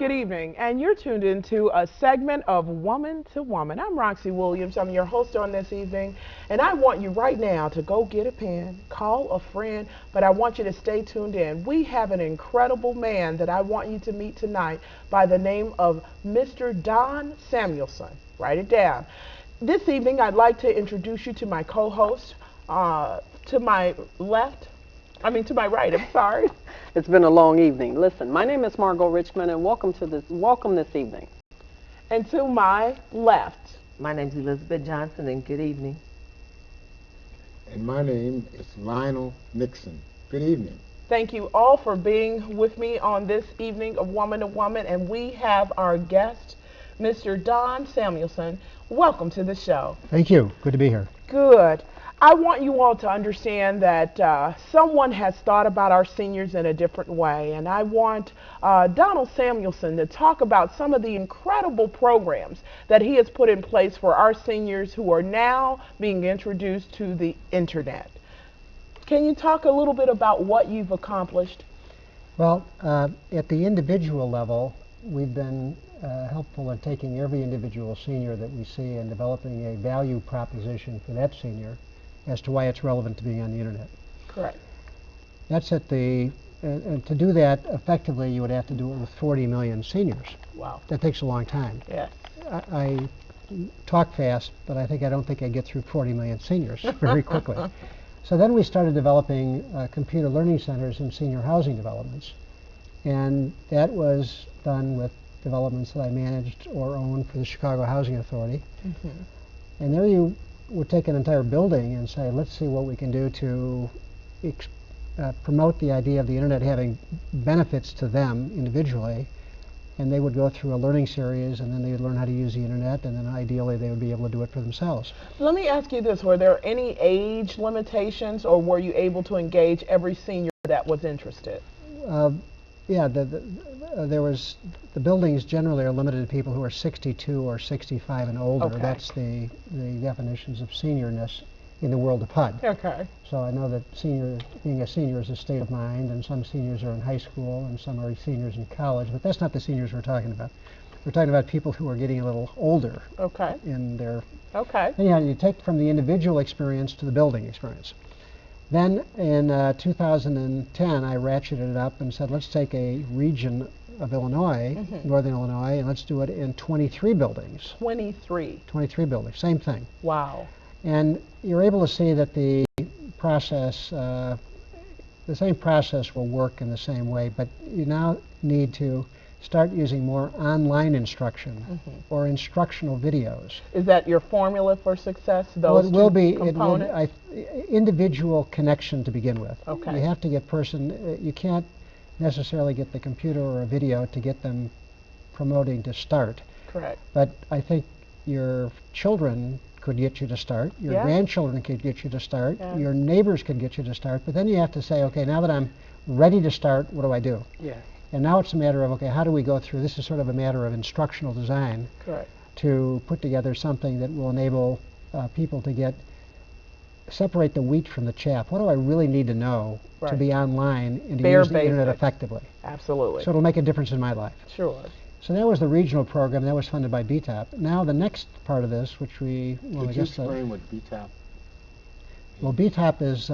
Good evening, and you're tuned into a segment of Woman to Woman. I'm Roxy Williams. I'm your host on this evening, and I want you right now to go get a pen, call a friend, but I want you to stay tuned in. We have an incredible man that I want you to meet tonight by the name of Mr. Don Samuelson. Write it down. This evening, I'd like to introduce you to my co-host. To my left, to my right, I'm sorry. It's been a long evening. Listen, my name is Margot Richmond, and welcome this evening. And to my left. My name's Elizabeth Johnson, and good evening. And my name is Lionel Nixon. Good evening. Thank you all for being with me on this evening of Woman to Woman, and we have our guest, Mr. Don Samuelson. Welcome to the show. Thank you. Good to be here. Good. I want you all to understand that someone has thought about our seniors in a different way, and I want Donald Samuelson to talk about some of the incredible programs that he has put in place for our seniors who are now being introduced to the internet. Can you talk a little bit about what you've accomplished? Well, at the individual level, we've been helpful in taking every individual senior that we see and developing a value proposition for that senior as to why it's relevant to being on the internet. Correct. That's at the, and to do that effectively, you would have to do it with 40 million seniors. Wow. That takes a long time. Yes. I talk fast, but I don't think I get through 40 million seniors very quickly. So then we started developing computer learning centers in senior housing developments. And that was done with developments that I managed or owned for the Chicago Housing Authority. Mm-hmm. And there you would take an entire building and say, let's see what we can do to promote the idea of the internet having benefits to them individually. And they would go through a learning series, and then they would learn how to use the internet, and then ideally they would be able to do it for themselves. Let me ask you this, were there any age limitations, or were you able to engage every senior that was interested? Yeah, there was, the buildings generally are limited to people who are 62 or 65 and older. Okay. That's the definitions of seniorness in the world of HUD. Okay. So I know that being a senior is a state of mind, and some seniors are in high school and some are seniors in college, but that's not the seniors we're talking about. We're talking about people who are getting a little older. Okay. In their. Okay. Anyhow, you take from the individual experience to the building experience. Then in 2010, I ratcheted it up and said, let's take a region of Illinois, mm-hmm. Northern Illinois, and let's do it in 23 buildings. 23? 23 buildings, same thing. Wow. And you're able to see that the process, the same process will work in the same way, but you now need to start using more online instruction, mm-hmm. or instructional videos. Is that your formula for success? Those well, it will be individual connection to begin with. Okay. You have to get you can't necessarily get the computer or a video to get them promoting to start. Correct. But I think your children could get you to start, your grandchildren could get you to start, your neighbors could get you to start, but then you have to say, okay, now that I'm ready to start, what do I do? Yes. And now it's a matter of, okay, how do we go through, this is sort of a matter of instructional design. Correct. To put together something that will enable people to separate the wheat from the chaff. What do I really need to know to be online and to use the internet effectively? Absolutely. So it'll make a difference in my life. Sure. So that was the regional program. That was funded by BTOP. Now the next part of this, which we... Well, Could you explain what BTOP is? Well, BTOP is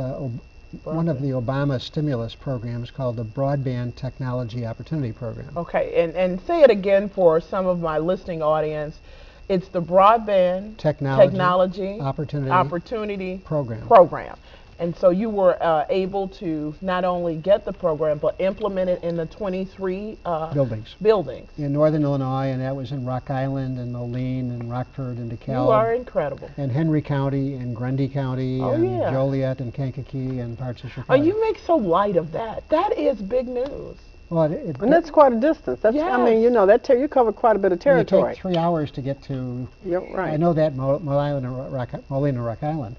one of the Obama stimulus programs called the Broadband Technology Opportunity Program. Okay, and say it again for some of my listening audience. It's the Broadband Technology Opportunity Program. And so you were able to not only get the program, but implement it in the 23 buildings. In Northern Illinois, and that was in Rock Island and Moline and Rockford and DeKalb. You are incredible. And Henry County and Grundy County and Joliet and Kankakee and parts of Chicago. Oh, you make so light of that. That is big news. Well, and that's quite a distance. That's, yes. I mean, you know, you cover quite a bit of territory. It takes 3 hours to get to. You're right. I know that Moline and Rock Island.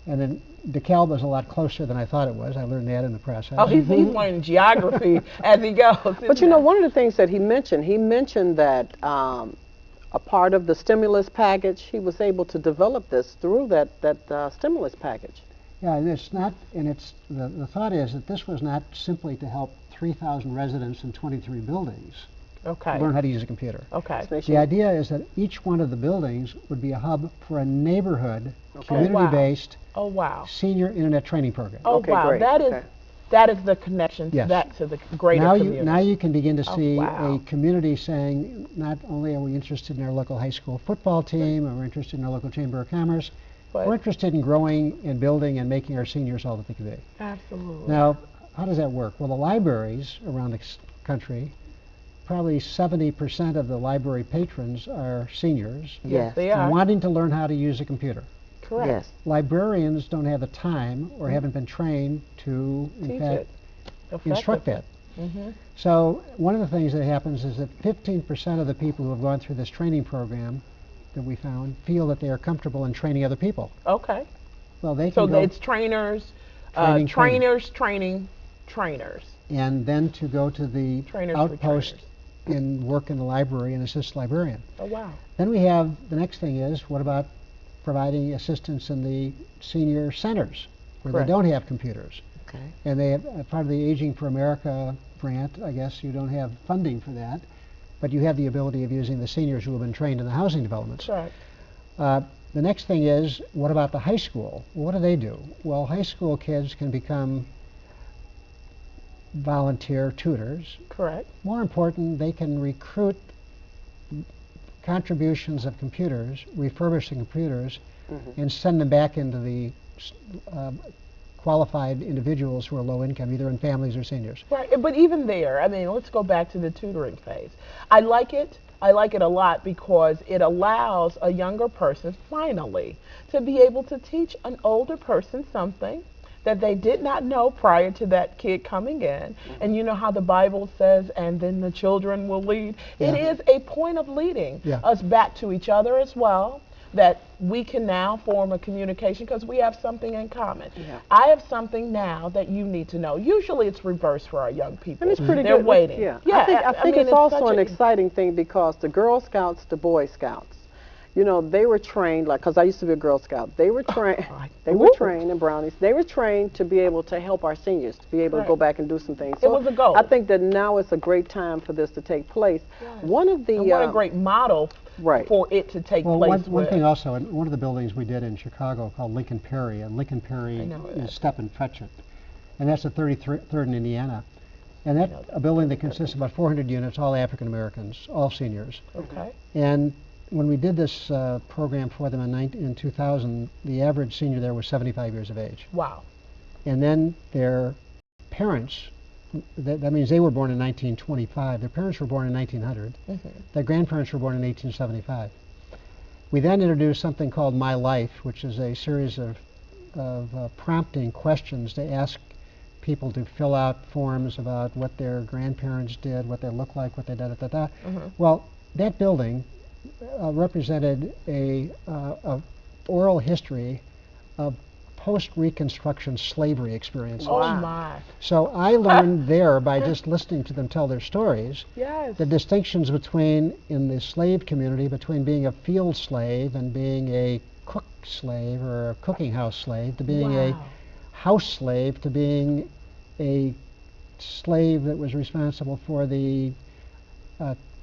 And then DeKalb is a lot closer than I thought it was. I learned that in the process. Oh, he's learning geography as he goes. But you know, one of the things that he mentioned that a part of the stimulus package, he was able to develop this through that stimulus package. Yeah, and it's not, and it's the thought is that this was not simply to help 3,000 residents in 23 buildings. Okay. learn how to use a computer. Okay. The idea is that each one of the buildings would be a hub for a neighborhood, Okay. community-based Oh wow. senior internet training program. Oh Okay, wow. great. That is Okay. that is the connection Yes. back to the greater Now community. now you can begin to Oh, see wow. a community saying, not only are we interested in our local high school football team, or we're interested in our local chamber of commerce, But- we're interested in growing and building and making our seniors all that they can be. Absolutely. Now, how does that work? Well, the libraries around the country, probably 70% of the library patrons are seniors Yes. They are. wanting to learn how to use a computer. Correct. Yes. Librarians don't have the time or haven't been trained to, in Teach fact, it. instruct that. Mm-hmm. So one of the things that happens is that 15% of the people who have gone through this training program that we found feel that they are comfortable in training other people. Okay. Well, they So can go it's trainers, Training, training. trainers, training, trainers. and then to go to the Trainers for outpost trainers. and work in the library and assist librarian. Oh wow. Then we have, the next thing is, what about providing assistance in the senior centers where Correct. they don't have computers? Okay. And they have, part of the Aging for America grant, I guess you don't have funding for that, but you have the ability of using the seniors who have been trained in the housing developments. Correct. The next thing is, what about the high school? What do they do? Well, high school kids can become volunteer tutors. Correct. More important, they can recruit contributions of computers, refurbish the computers, and send them back into the qualified individuals who are low income, either in families or seniors. Right. But even there, I mean, let's go back to the tutoring phase. I like it. I like it a lot because it allows a younger person finally to be able to teach an older person something that they did not know prior to that kid coming in. And you know how the Bible says, and then the children will lead. It Yeah. is a point of leading Yeah. us back to each other as well, that we can now form a communication because we have something in common. Yeah. I have something now that you need to know. Usually it's reversed for our young people. And it's pretty They're good. waiting. Yeah. Yeah, I think mean, it's also such an a- exciting thing because the Girl Scouts, the Boy Scouts, you know, they were trained, like, because I used to be a Girl Scout. They were trained. They were Ooh. trained in Brownies. They were trained to be able to help our seniors, to be able to go Right. back and do some things. It was a goal. I think that now is a great time for this to take place. Yes. One of the And what a great model right. for it to take Well, place one with. thing also, in one of the buildings we did in Chicago called Lincoln Perry, and Lincoln Perry I know that. is Step and Fetchit, and that's the 33rd in Indiana. And know that's that. a building that consists of about 400 units, all African Americans, all seniors. Okay. And when we did this program for them in 2000, the average senior there was 75 years of age. Wow. And then their parents, that means they were born in 1925. Their parents were born in 1900. Their grandparents were born in 1875. We then introduced something called My Life, which is a series of prompting questions to ask people to fill out forms about what their grandparents did, what they look like, what they da-da-da-da. Well, that building represented a oral history of post-Reconstruction slavery experiences. Oh my. So I learned there by just listening to them tell their stories Yes. the distinctions between, in the slave community, between being a field slave and being a cook slave or a cooking house slave, to being a Wow. house slave, to being a slave that was responsible for the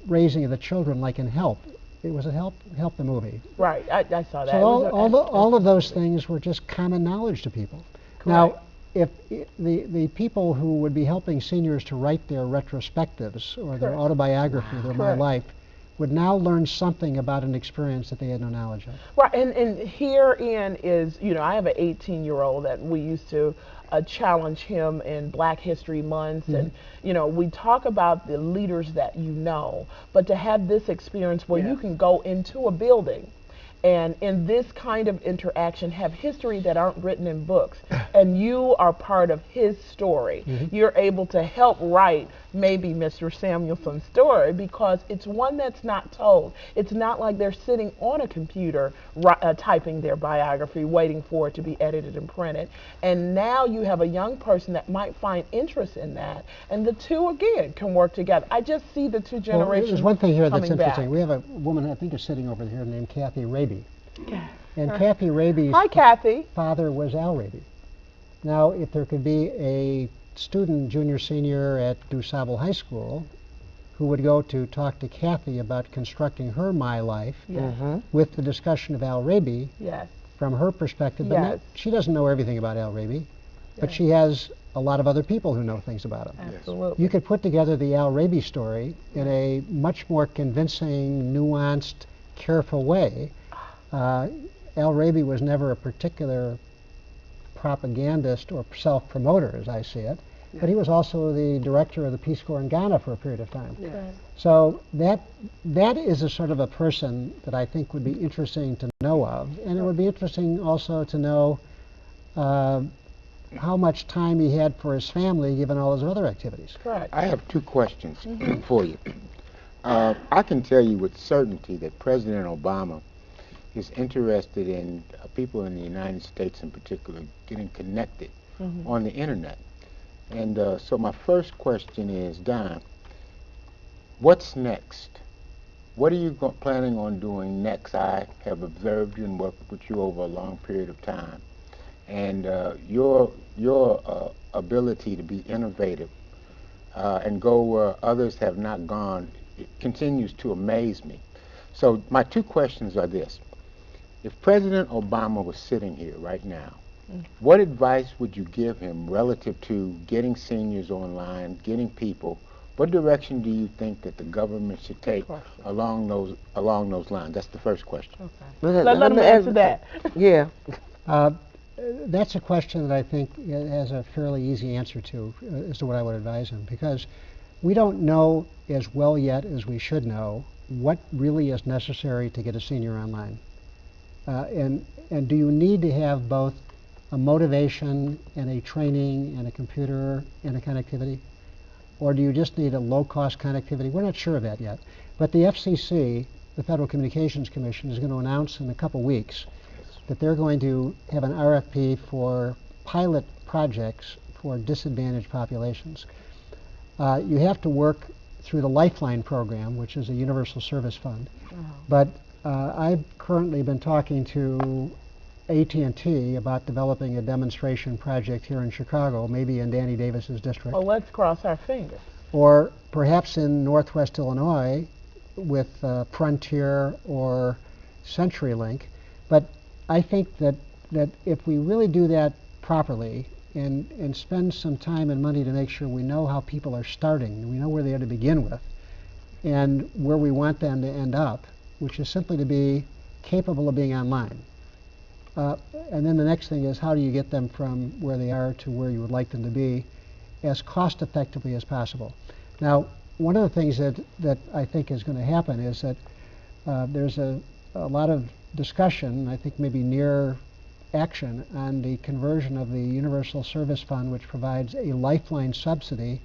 raising of the children, like in Help. It was a Help the movie. Right. I saw that. So It was a- all of those things were just common knowledge to people. Now, if the people who would be helping seniors to write their retrospectives or their Correct. autobiography, their My Correct. Life, would now learn something about an experience that they had no knowledge of. Right, and herein is, you know, I have an 18-year-old that we used to challenge him in Black History Month, and, you know, we talk about the leaders that you know, but to have this experience where you can go into a building and in this kind of interaction have history that aren't written in books, and you are part of his story. You're able to help write maybe Mr. Samuelson's story because it's one that's not told. It's not like they're sitting on a computer typing their biography waiting for it to be edited and printed. And now you have a young person that might find interest in that, and the two again can work together. I just see the two Well, generations there's one thing here that's coming back. interesting. We have a woman, I think is sitting over here, named Kathy Raby. And Kathy Raby's Hi, Kathy. father was Al Raby. Now, if there could be a student, junior, senior at DuSable High School who would go to talk to Kathy about constructing her My Life Yes. with the discussion of Al Raby Yes. from her perspective. But Yes. she doesn't know everything about Al Raby, but Yes. she has a lot of other people who know things about him. Absolutely. You could put together the Al Raby story in a much more convincing, nuanced, careful way. Al Raby was never a particular propagandist or self-promoter, as I see it, but he was also the director of the Peace Corps in Ghana for a period of time. Yes. So that is a sort of a person that I think would be interesting to know of, and it would be interesting also to know how much time he had for his family, given all his other activities. Correct. I have two questions for you. I can tell you with certainty that President Obama is interested in people in the United States in particular getting connected on the internet. And so my first question is, Don, what's next? What are you planning on doing next? I have observed you and worked with you over a long period of time. And your ability to be innovative and go where others have not gone, it continues to amaze me. So my two questions are this. If President Obama was sitting here right now, what advice would you give him relative to getting seniors online, getting people? What direction do you think that the government should take along those lines? That's the first question. Okay. Let him answer that. Yeah. That's a question that I think has a fairly easy answer to as to what I would advise him, because we don't know as well yet as we should know what really is necessary to get a senior online. And do you need to have both a motivation and a training and a computer and a connectivity? Or do you just need a low-cost connectivity? We're not sure of that yet. But the FCC, the Federal Communications Commission, is going to announce in a couple weeks that they're going to have an RFP for pilot projects for disadvantaged populations. You have to work through the Lifeline program, which is a universal service fund. But I've currently been talking to AT&T about developing a demonstration project here in Chicago, maybe in Danny Davis's district. Well, let's cross our fingers. Or perhaps in Northwest Illinois with Frontier or CenturyLink. But I think that if we really do that properly and spend some time and money to make sure we know how people are starting, we know where they are to begin with, and where we want them to end up, which is simply to be capable of being online. And then the next thing is, how do you get them from where they are to where you would like them to be as cost effectively as possible? Now, one of the things that I think is going to happen is that there's a lot of discussion, I think maybe near action, on the conversion of the Universal Service Fund, which provides a lifeline subsidy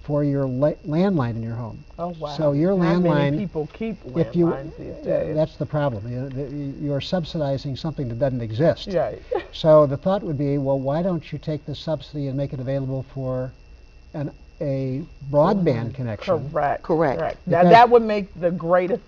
for your landline in your home. Oh, wow. So your Not landline, many people keep if you, landlines these days. that's the problem. You're subsidizing something that doesn't exist. Right. So the thought would be, well, why don't you take the subsidy and make it available for a broadband connection? Correct. Correct. Now, that would make the greatest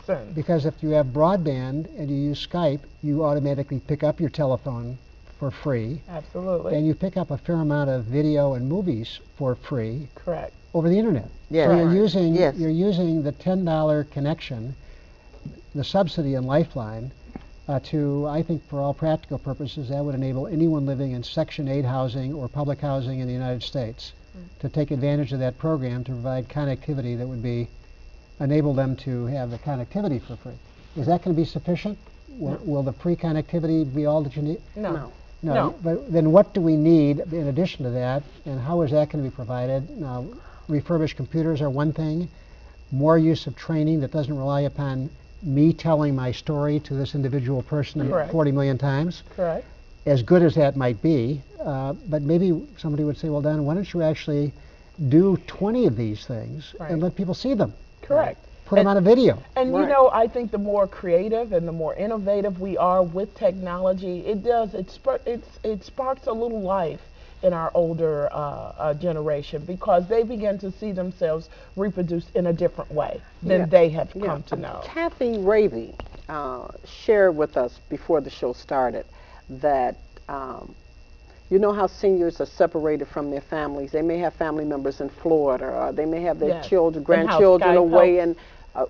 sense. Because if you have broadband and you use Skype, you automatically pick up your telephone for free. Absolutely. And you pick up a fair amount of video and movies for free Correct. over the internet. Yes. So you're Yes. using the $10 connection, the subsidy in Lifeline, to, I think for all practical purposes, that would enable anyone living in Section 8 housing or public housing in the United States to take advantage of that program to provide connectivity that would enable them to have the connectivity for free. Is that going to be sufficient? Will the free connectivity be all that you need? No. No. But then what do we need in addition to that, and how is that going to be provided? Now, refurbished computers are one thing. More use of training that doesn't rely upon me telling my story to this individual person Correct. 40 million times. Correct. As good as that might be, but maybe somebody would say, well, Don, why don't you actually do 20 of these things Right. and let people see them? Correct. Put them on a video. And you Right. know, I think the more creative and the more innovative we are with technology, it sparks a little life in our older generation, because they begin to see themselves reproduced in a different way than Yeah. they have come to know. Kathy Raby shared with us before the show started that You know how seniors are separated from their families. They may have family members in Florida, or they may have their Yes. children, And how grandchildren Skype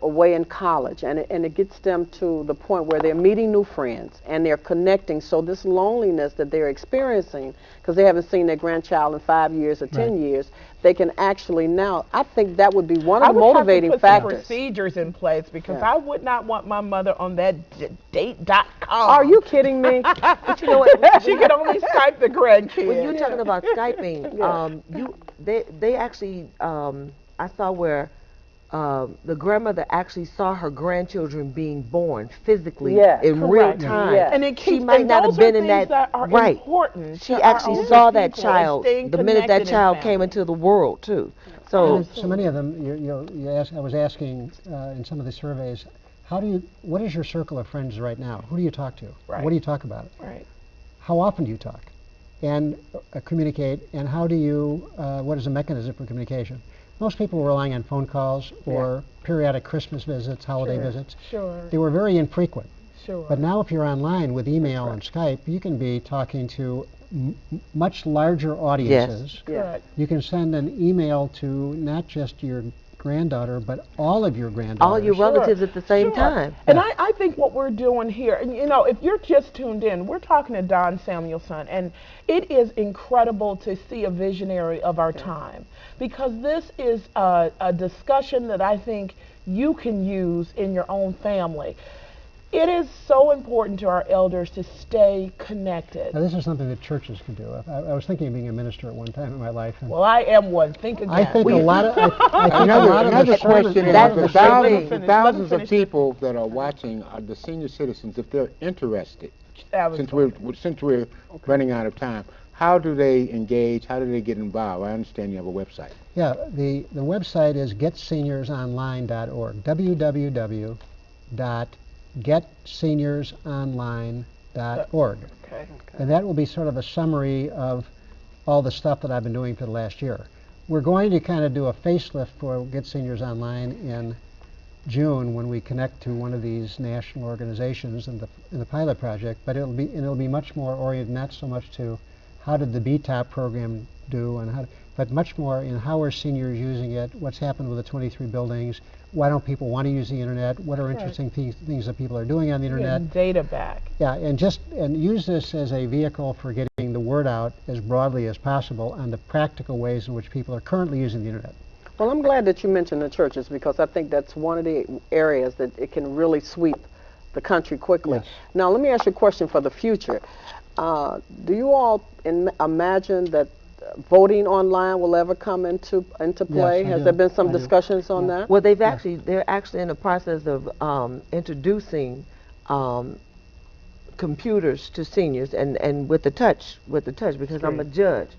away in college, and it gets them to the point where they're meeting new friends and they're connecting. So this loneliness that they're experiencing, because they haven't seen their grandchild in 5 years or 10 years, they can actually now. I think that would be one of the motivating I would have to put factors. some procedures in place because Yeah. I would not want my mother on that date.com. Are you kidding me? But you know what? She could only Skype the grandkids. When you're talking about Skyping, they actually, I saw where the grandmother actually saw her grandchildren being born physically in real Correct. time. Yes. And it She keeps, might and not those have been are in things that are right. important. She to actually our saw older that people and child staying the minute that connected in child came family. into the world too. So And so many of them, I was asking in some of the surveys, what is your circle of friends right now? Who do you talk to? Right. What do you talk about? Right. How often do you talk and communicate, and how do you, what is the mechanism for communication? Most people were relying on phone calls or periodic Christmas visits, holiday visits. Sure. They were very infrequent. Sure. But now if you're online with email and Skype, you can be talking to much larger audiences. Correct. You can send an email to not just your granddaughter, but all of your granddaughters. all your relatives at the same time. And I think what we're doing here, and you know, if you're just tuned in, we're talking to Don Samuelson, and it is incredible to see a visionary of our time, because this is a discussion that I think you can use in your own family. It is so important to our elders to stay connected. Now, this is something that churches can do. I was thinking of being a minister at one time in my life. And Well, I am one. Think again. I think a lot of, I think a lot of Another the sermons- question is, That's the the thousands, thing. the thousands of Let me finish people that are watching are the senior citizens, if they're interested, That was since we're running out of time, how do they engage? How do they get involved? I understand you have a website. Yeah, the website is getseniorsonline.org, www.getseniorsonline.org. okay. And that will be sort of a summary of all the stuff that I've been doing for the last year. We're going to kind of do a facelift for Get Seniors Online in June when we connect to one of these national organizations in the pilot project, but it'll be much more oriented not so much to how did the BTOP program do, and but much more in how are seniors using it, what's happened with the 23 buildings, why don't people want to use the internet, what are interesting things that people are doing on the internet. Get data back. Yeah, and use this as a vehicle for getting the word out as broadly as possible on the practical ways in which people are currently using the internet. Well, I'm glad that you mentioned the churches, because I think that's one of the areas that it can really sweep the country quickly. Yes. Now, let me ask you a question for the future. Do you all imagine that voting online will ever come into play? Yes, I Has do. there been some I do. discussions on that? Well, they're actually in the process of introducing computers to seniors, and with the touch, because I'm a judge,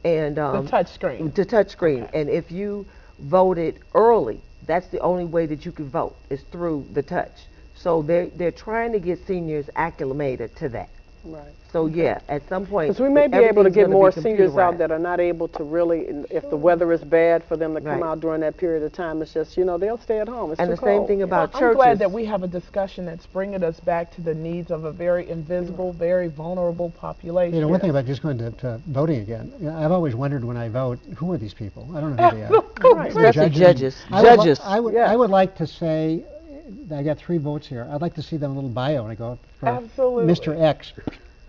and The touch screen. the touch screen. And if you voted early, that's the only way that you can vote, is through the touch. So they're trying to get seniors acclimated to that. Right. So yeah, at some point, Because we may be able to everything's get gonna more be seniors out computerized. that are not able to really, if the weather is bad for them to come Right. out during that period of time, it's just, they'll stay at home. It's And too the same cold. thing about I'm churches. glad that we have a discussion that's bringing us back to the needs of a very invisible, very vulnerable population. You know, one thing about just going to voting again, I've always wondered when I vote, who are these people? I don't know who they are. Right. The Especially judges. I would, Judges. I would like to say, I got 3 votes here. I'd like to see them a little bio, and I go for Absolutely. Mr. X.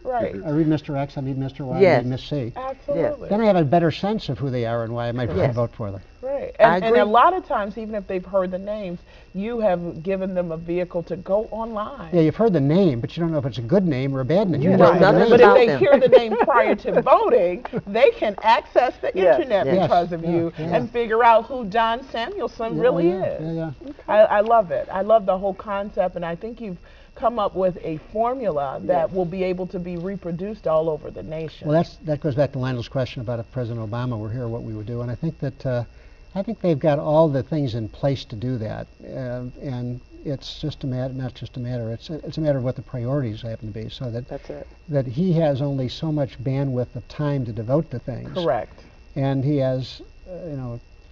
Right. I read Mr. X, I read Mr. Y, I Yes. read Miss C. Absolutely. Then I have a better sense of who they are and why I might Yes. vote for them. Right. I And agree. a lot of times, even if they've heard the names, you have given them a vehicle to go online. Yeah, you've heard the name, but you don't know if it's a good name or a bad name. You Yeah. just Right. know the Nothing But name. if about they them. hear the name prior to voting, they can access the Yes. internet Yes. because of Yeah, you yeah. and figure out who Don Samuelson Yeah, really yeah, is. Yeah, yeah. I love it. I love the whole concept, and I think you've come up with a formula that will be able to be reproduced all over the nation. Well, that goes back to Lionel's question about if President Obama were here, what we would do. And I think that I think they've got all the things in place to do that. And it's just a matter, not just a matter. It's a matter of what the priorities happen to be. So That's it. that he has only so much bandwidth of time to devote to things. Correct. And he has,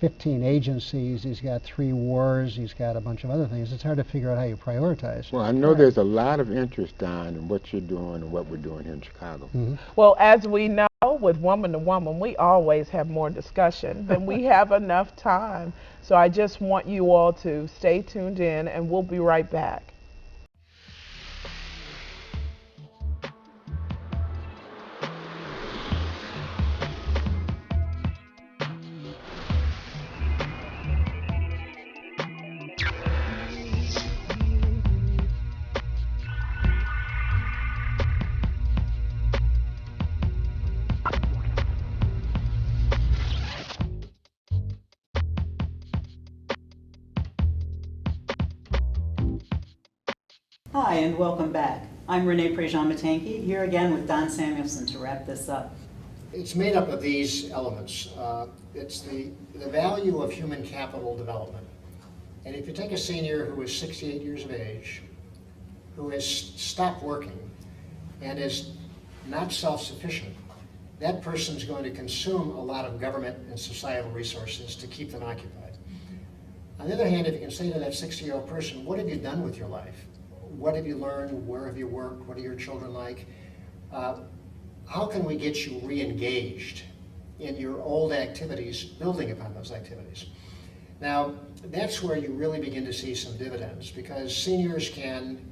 15 agencies. He's got 3 wars. He's got a bunch of other things. It's hard to figure out how you prioritize. Well, I know there's a lot of interest, Don, in what you're doing and what we're doing here in Chicago. Mhm. Well, as we know, know, with Woman to Woman, we always have more discussion than we have enough time. So I just want you all to stay tuned in, and we'll be right back. Hi, and welcome back. I'm Renee Prejean-Matanki, here again with Don Samuelson to wrap this up. It's made up of these elements. It's the value of human capital development. And if you take a senior who is 68 years of age, who has stopped working and is not self-sufficient, that person's going to consume a lot of government and societal resources to keep them occupied. On the other hand, if you can say to that 60-year-old person, what have you done with your life? What have you learned? Where have you worked? What are your children like? How can we get you re-engaged in your old activities, building upon those activities? Now, that's where you really begin to see some dividends, because seniors can,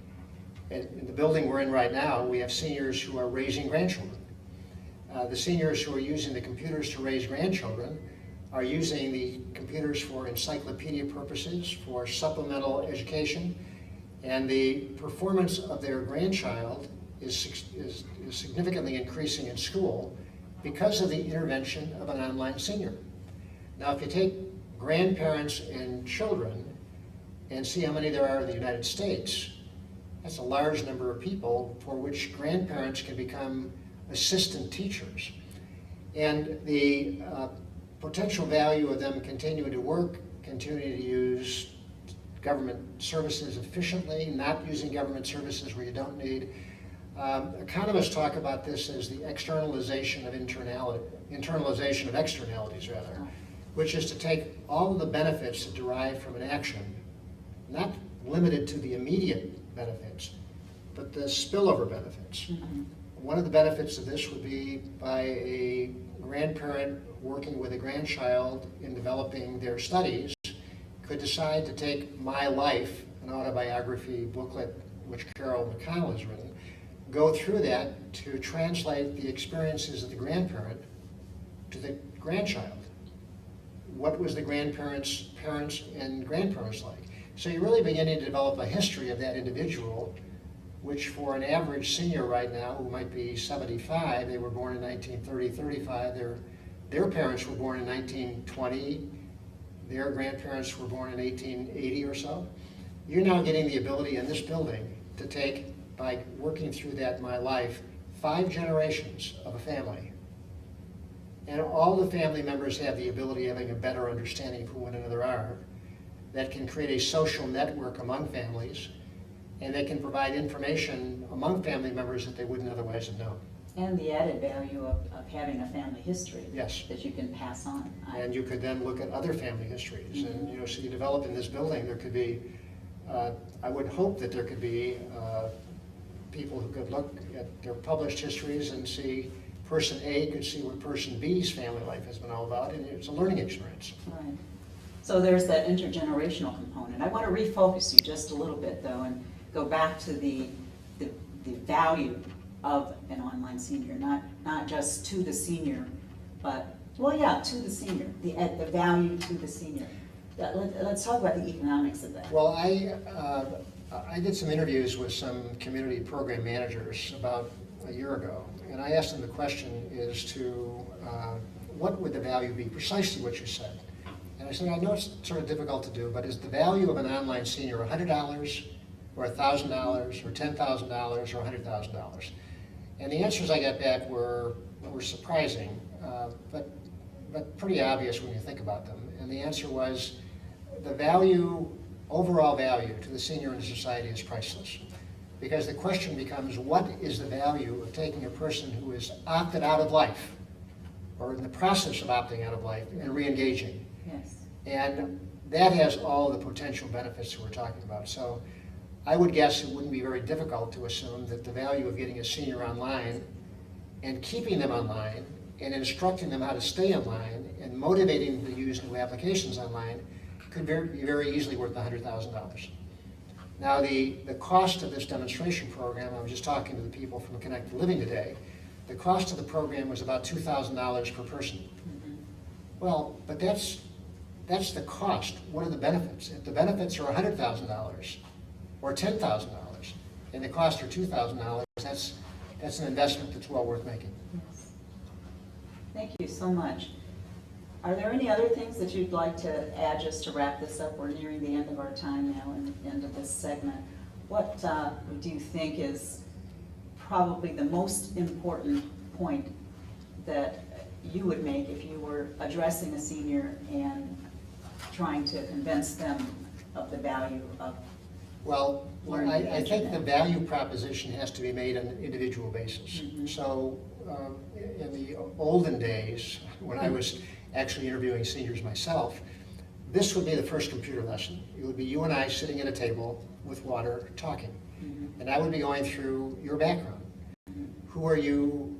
in the building we're in right now, we have seniors who are raising grandchildren. The seniors who are using the computers to raise grandchildren are using the computers for encyclopedia purposes, for supplemental education, and the performance of their grandchild is significantly increasing in school because of the intervention of an online senior. Now, if you take grandparents and children and see how many there are in the United States, that's a large number of people for which grandparents can become assistant teachers. And the potential value of them continuing to work, continuing to use government services efficiently, not using government services where you don't need. Economists talk about this as the externalization of internalization of externalities, rather, which is to take all of the benefits that derive from an action, not limited to the immediate benefits, but the spillover benefits. Mm-hmm. One of the benefits of this would be by a grandparent working with a grandchild in developing their studies could decide to take My Life, an autobiography booklet which Carol McConnell has written, go through that to translate the experiences of the grandparent to the grandchild. What was the grandparents' parents and grandparents like? So you're really beginning to develop a history of that individual, which for an average senior right now, who might be 75, they were born in 1930, 35, their parents were born in 1920, their grandparents were born in 1880 or so. You're now getting the ability in this building to take, by working through that My Life, 5 generations of a family. And all the family members have the ability of having a better understanding of who one another are. That can create a social network among families, and they can provide information among family members that they wouldn't otherwise have known. And the added value of having a family history. Yes. That you can pass on. And you could then look at other family histories. Mm-hmm. And so you develop in this building, there could be, I would hope that there could be people who could look at their published histories and see person A could see what person B's family life has been all about, and it's a learning experience. Right. So there's that intergenerational component. I want to refocus you just a little bit, though, and go back to the value of an online senior, not just to the senior, but, well, yeah, to the senior, the value to the senior. Let's talk about the economics of that. Well, I did some interviews with some community program managers about a year ago, and I asked them the question as to what would the value be, precisely what you said. And I said, I know it's sort of difficult to do, but is the value of an online senior $100 or $1,000 or $10,000 or $100,000? And the answers I got back were surprising, but pretty obvious when you think about them. And the answer was the value, overall value to the senior in society is priceless. Because the question becomes, what is the value of taking a person who has opted out of life or in the process of opting out of life and re-engaging? Yes. And that has all the potential benefits that we're talking about. So I would guess it wouldn't be very difficult to assume that the value of getting a senior online and keeping them online and instructing them how to stay online and motivating them to use new applications online could be very easily worth $100,000. Now, the cost of this demonstration program, I was just talking to the people from Connected Living today, the cost of the program was about $2,000 per person. Well, but that's the cost. What are the benefits? If the benefits are $100,000 or $10,000 and the costs are $2,000, that's an investment that's well worth making. Yes. Thank you so much. Are there any other things that you'd like to add just to wrap this up? We're nearing the end of our time now and the end of this segment. What do you think is probably the most important point that you would make if you were addressing a senior and trying to convince them of the value of Well, learning the I think the internet? value proposition has to be made on an individual basis. So in the olden days, when I was actually interviewing seniors myself, this would be the first computer lesson. It would be you and I sitting at a table with water talking. And I would be going through your background. Who are you?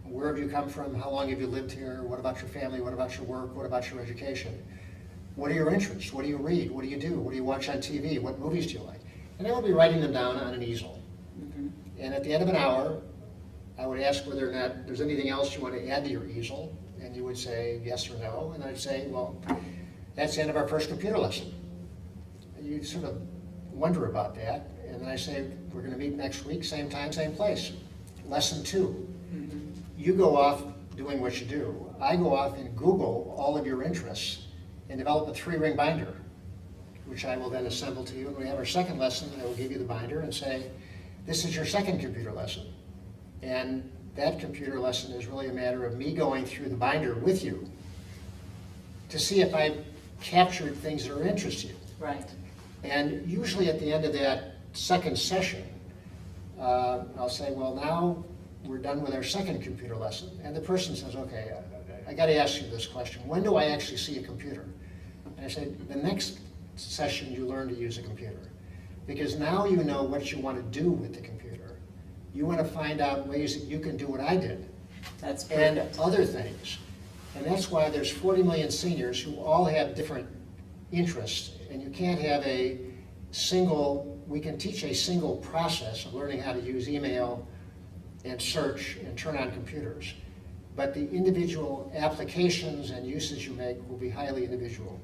Where have you come from? How long have you lived here? What about your family? What about your work? What about your education? What are your interests? What do you read? What do you do? What do you watch on TV? What movies do you like? And I would be writing them down on an easel. And at the end of an hour, I would ask whether or not there's anything else you want to add to your easel. And you would say yes or no. And I'd say, well, that's the end of our first computer lesson. And you'd sort of wonder about that. And then I say, we're going to meet next week, same time, same place. Lesson 2. You go off doing what you do. I go off and Google all of your interests and develop a 3-ring binder, which I will then assemble to you. And we have our second lesson, I will give you the binder and say, this is your second computer lesson. And that computer lesson is really a matter of me going through the binder with you to see if I've captured things that are interesting you. Right. And usually at the end of that second session, I'll say, well, now we're done with our second computer lesson. And the person says, okay, I got to ask you this question. When do I actually see a computer? And I say, the next session you learn to use a computer. Because now you know what you want to do with the computer. You want to find out ways that you can do what I did. That's And perfect. other things. And that's why there's 40 million seniors who all have different interests. And you can't have a single, we can teach a single process of learning how to use email and search and turn on computers. But the individual applications and uses you make will be highly individual.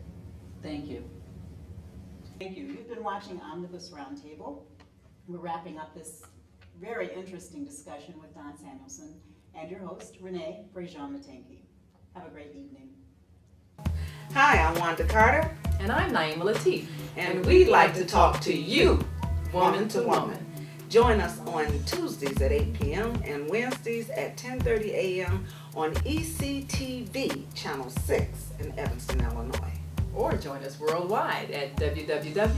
Thank you. Thank you. You've been watching Omnibus Roundtable. We're wrapping up this very interesting discussion with Don Samuelson and your host, Renee Brejean-Matenki. Have a great evening. Hi, I'm Wanda Carter, And I'm Naima Latif. and we'd like to talk to you, woman to woman. Join us on Tuesdays at 8 p.m. and Wednesdays at 10:30 a.m. on ECTV, Channel 6 in Evanston, Illinois. Or join us worldwide at www.ectv.com.